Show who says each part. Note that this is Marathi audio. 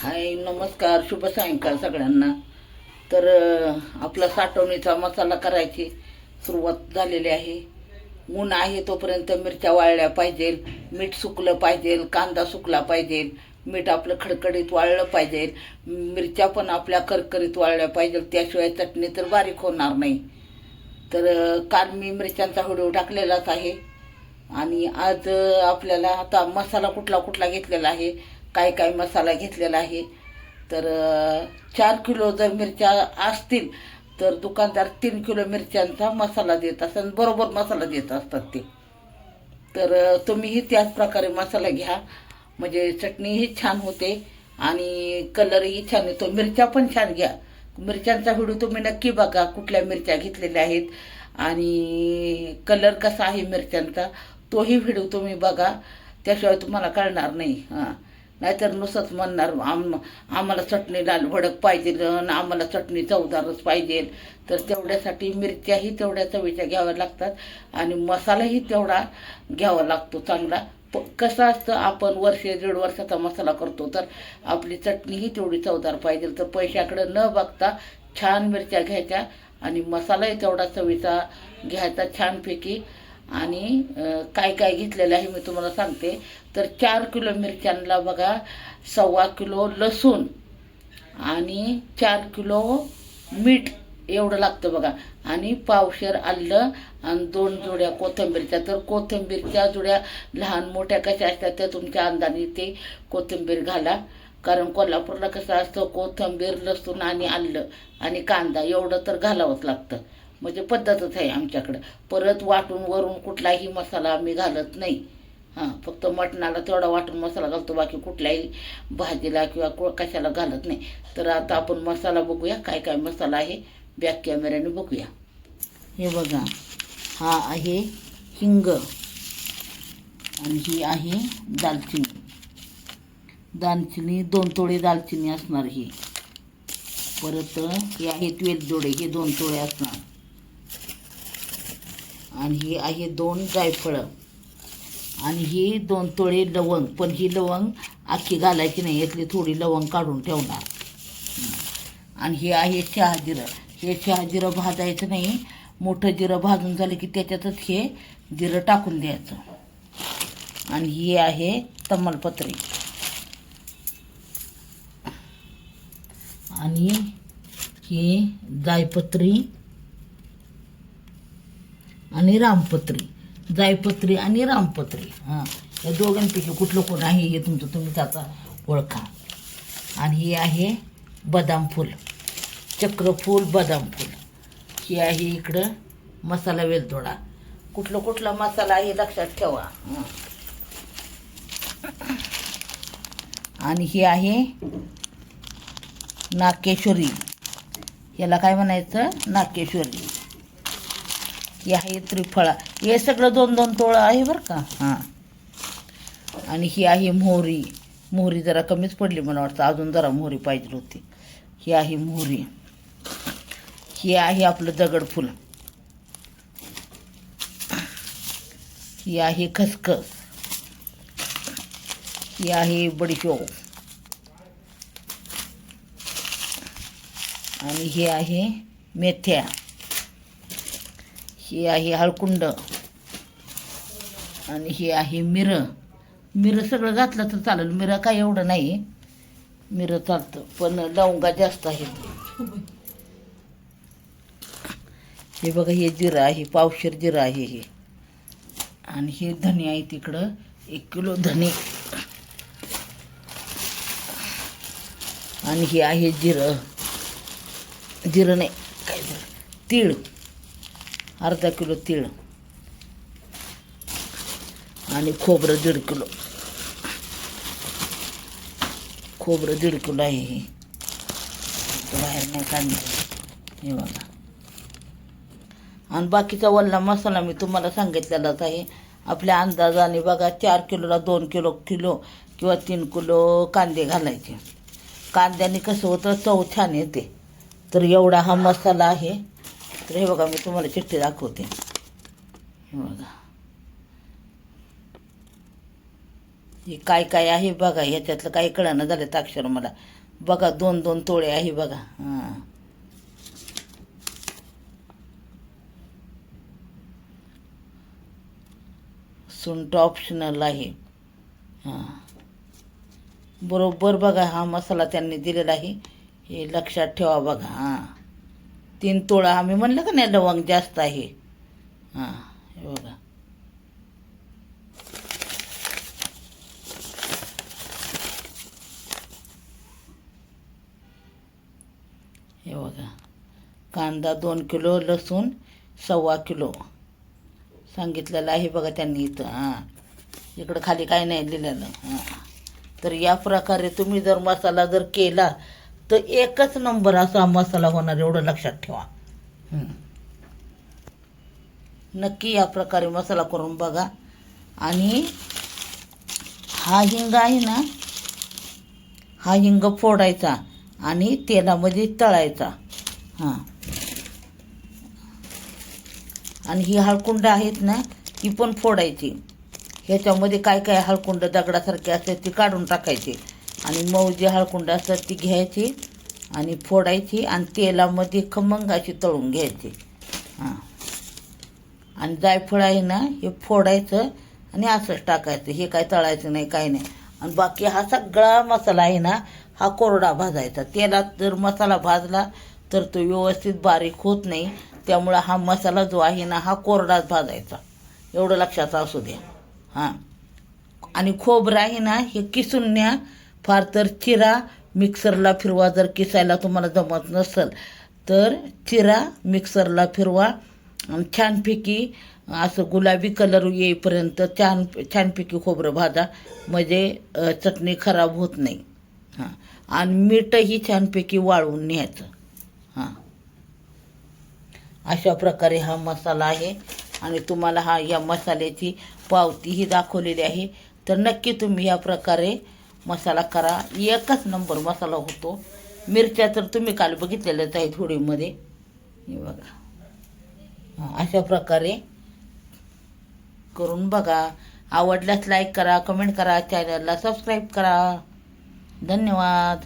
Speaker 1: हाय नमस्कार, शुभ सायंकाळ सगळ्यांना. तर आपला साठवणीचा मसाला करायची सुरुवात झालेली आहे. ऊन आहे तोपर्यंत मिरच्या वाळल्या पाहिजे, मीठ सुकलं पाहिजे, कांदा सुकला पाहिजे, मीठ आपलं खडखडीत वाळलं पाहिजे, मिरच्या पण आपल्या करकरीत वाळल्या पाहिजे, त्याशिवाय चटणी तर बारीक होणार नाही. तर काल मी मिरच्यांचा व्हिडिओ टाकलेलाच आहे. आणि आज आपल्याला आता मसाला कुठला कुठला घेतलेला आहे, काय काय मसाला घेतलेला आहे. तर 4 किलो जर मिरच्या असतील तर दुकानदार 3 किलो मिरच्यांचा मसाला देत असतात, बरोबर मसाला देत असतात ते. तर तुम्हीही त्याच प्रकारे मसाला घ्या, म्हणजे चटणीही छान होते आणि कलरही छान येतो. मिरच्या पण छान घ्या. मिरच्यांचा व्हिडिओ तुम्ही नक्की बघा, कुठल्या मिरच्या घेतलेल्या आहेत आणि कलर कसा आहे मिरच्यांचा, तोही व्हिडिओ तुम्ही बघा, त्याशिवाय तुम्हाला कळणार नाही. नाहीतर नुसतंच म्हणणार आम्हाला चटणी लाल भडक पाहिजे आणि आम्हाला चटणी चवदारच पाहिजे. तर तेवढ्यासाठी मिरच्याही तेवढ्या चवीच्या घ्याव्या लागतात आणि मसालाही तेवढा घ्यावा लागतो चांगला. कसं असतं, आपण वर्ष 1.5 वर्षाचा मसाला करतो तर आपली चटणीही तेवढी चवदार पाहिजे. तर पैशाकडे न बघता छान मिरच्या घ्यायच्या आणि मसालाही तेवढा चवीचा घ्यायचा छानपैकी. आणि काय काय घेतलेलं आहे मी तुम्हाला सांगते. तर 4 किलो मिरच्यांना बघा 1.25 किलो लसूण आणि 4 किलो मीठ एवढं लागतं बघा. आणि पावशेर आलं आणि 2 जुड्या कोथिंबीरच्या. तर कोथिंबीरच्या जुड्या लहान मोठ्या कशा असतात त्या तुमच्या अंदाने ते कोथिंबीर घाला. कारण कोल्हापूरला कसं असतं, कोथिंबीर लसूण आणि आलं आणि कांदा एवढं तर घालावंच लागतं, म्हणजे पद्धतच आहे आमच्याकडं. परत वाटून वरून कुठलाही मसाला आम्ही घालत नाही. फक्त मटणाला तेवढा वाटून मसाला घालतो, बाकी कुठल्याही भाजीला किंवा कशाला घालत नाही. तर आता आपण मसाला बघूया, काय काय मसाला आहे बॅक कॅमेऱ्याने बघूया. हे बघा, हा आहे हिंग आणि ही आहे दालचिनी. दालचिनी 2 तोळे दालचिनी असणार ही. परत हे आहेत वेलदोडे, हे 2 तोळे असणार. आणि ही आहे 2 जायफळं आणि ही 2 तोळे लवंग. पण ही लवंग अख्खी घालायची नाही, यातली थोडी लवंग काढून ठेवणार. आणि हे आहे शहाजिरं. हे शहाजिरं भाजायचं नाही, मोठं जिरं भाजून झालं की त्याच्यातच हे जिरं टाकून द्यायचं. आणि ही आहे तमालपत्री आणि ही जायपत्री आणि रामपत्री. जायपत्री आणि रामपत्री, या दोघांपैकी कुठलं कोण आहे हे तुम्हीच आता ओळखा. आणि ही आहे बदाम फूल, चक्रफूल बदाम फूल. ही आहे इकडं मसाला वेलदोडा. कुठला मसाला आहे लक्षात ठेवा. आणि ही आहे नाकेश्वरी, याला काय म्हणायचं, नाकेश्वरी. हे आहे त्रिफळा. हे सगळं 2-2 तोळं आहे बरं का. आणि ही आहे मोहरी. मोहरी जरा कमीच पडली मला वाटतं, अजून जरा मोहरी पाहिजे होती. ही आहे मोहरी. ही आहे आपलं दगडफूल. ही आहे खसखस. ही आहे बडीशोप. आणि हे आहे मेथ्या. ही आहे हळकुंड. आणि ही आहे मिरं. मिरं सगळं घातलं तर चालेल, मिरं काय एवढं नाही, मिरं चालतं पण लवंगा जास्त आहेत. हे बघा, हे जिरं आहे, पावशेर जिरं आहे हे. आणि हे धने आहे तिकडं 1 किलो धने. आणि हे आहे जिरं नाही काय तीळ, अर्धा किलो तीळ. आणि खोबरं 1.5 किलो. खोबरं 1.5 किलो आहे हे, बाहेर नाही काढणार. हे बघा. आणि बाकीचा वल्ला मसाला मी तुम्हाला सांगितलेलाच आहे. आपल्या अंदाजाने बघा, 4 किलोला 2 किलो किंवा 3 किलो कांदे घालायचे. कांद्याने कसं होतं, चव छान येते. तर एवढा हा मसाला आहे. तर हे बघा, मी तुम्हाला चिठ्ठी दाखवते. हे बघा, हे काय काय आहे बघा, ह्याच्यातलं काही कळना झालं अक्षर मला. बघा 2-2 तोळे आहे बघा. हां, सुंठ ऑप्शनल आहे. हां, बरोबर बघा, हा मसाला त्यांनी दिलेला आहे, हे लक्षात ठेवा बघा. हां, 3 तोळा आम्ही म्हणलं का नाही लवंग जास्त आहे. हां, हे बघा. हे बघा, कांदा 2 किलो, लसूण 1.25 किलो सांगितलेलं आहे बघा त्यांनी इथं. हां, इकडं खाली काय नाही लिहिलेलं. हां, तर या प्रकारे तुम्ही जर मसाला जर केला तर एकच नंबर असा मसाला होणार, एवढं लक्षात ठेवा. नक्की या प्रकारे मसाला करून बघा. आणि हा हिंग आहे ना, हा हिंग फोडायचा आणि तेलामध्ये तळायचा. हां, आणि ही हळकुंड आहेत ना, ती पण फोडायची. ह्याच्यामध्ये काय काय हळकुंड दगडासारखे असतात ती काढून टाकायची, आणि मऊ जी हळकुंड असतात ती घ्यायची आणि फोडायची आणि तेलामध्ये खमंग अशी तळून घ्यायची. हां, आणि जायफळ आहे ना, हे फोडायचं आणि असंच टाकायचं, हे काय तळायचं नाही, काय नाही. आणि बाकी हा सगळा मसाला आहे ना, हा कोरडा भाजायचा. तेलात जर मसाला भाजला तर तो व्यवस्थित बारीक होत नाही, त्यामुळं हा मसाला जो आहे ना, हा कोरडाच भाजायचा, एवढं लक्षात असू द्या. हां, आणि खोबरं आहे ना, हे किसून न्या. फार तर चिरा, मिक्सरला फिरवा. जर किसायला तुम्हाला जमत नसेल तर चिरा, मिक्सरला फिरवा आणि छानपैकी असं गुलाबी कलर येईपर्यंत छानपैकी खोबरं भाजा, म्हणजे चटणी खराब होत नाही. हां, आणि मीठही छानपैकी वाळवून न्यायचं. हां, अशा प्रकारे हा मसाला आहे. आणि तुम्हाला या मसाल्याची पावतीही दाखवलेली आहे. तर नक्की तुम्ही या प्रकारे मसाला करा, एकच नंबर मसाला होतो. मिरच्या तर तुम्ही काल बघितलेल्याच आहेत व्हिडिओमध्ये, हे बघा. हां, अशा प्रकारे करून बघा. आवडल्यास लाईक करा, कमेंट करा, चॅनलला सबस्क्राईब करा. धन्यवाद.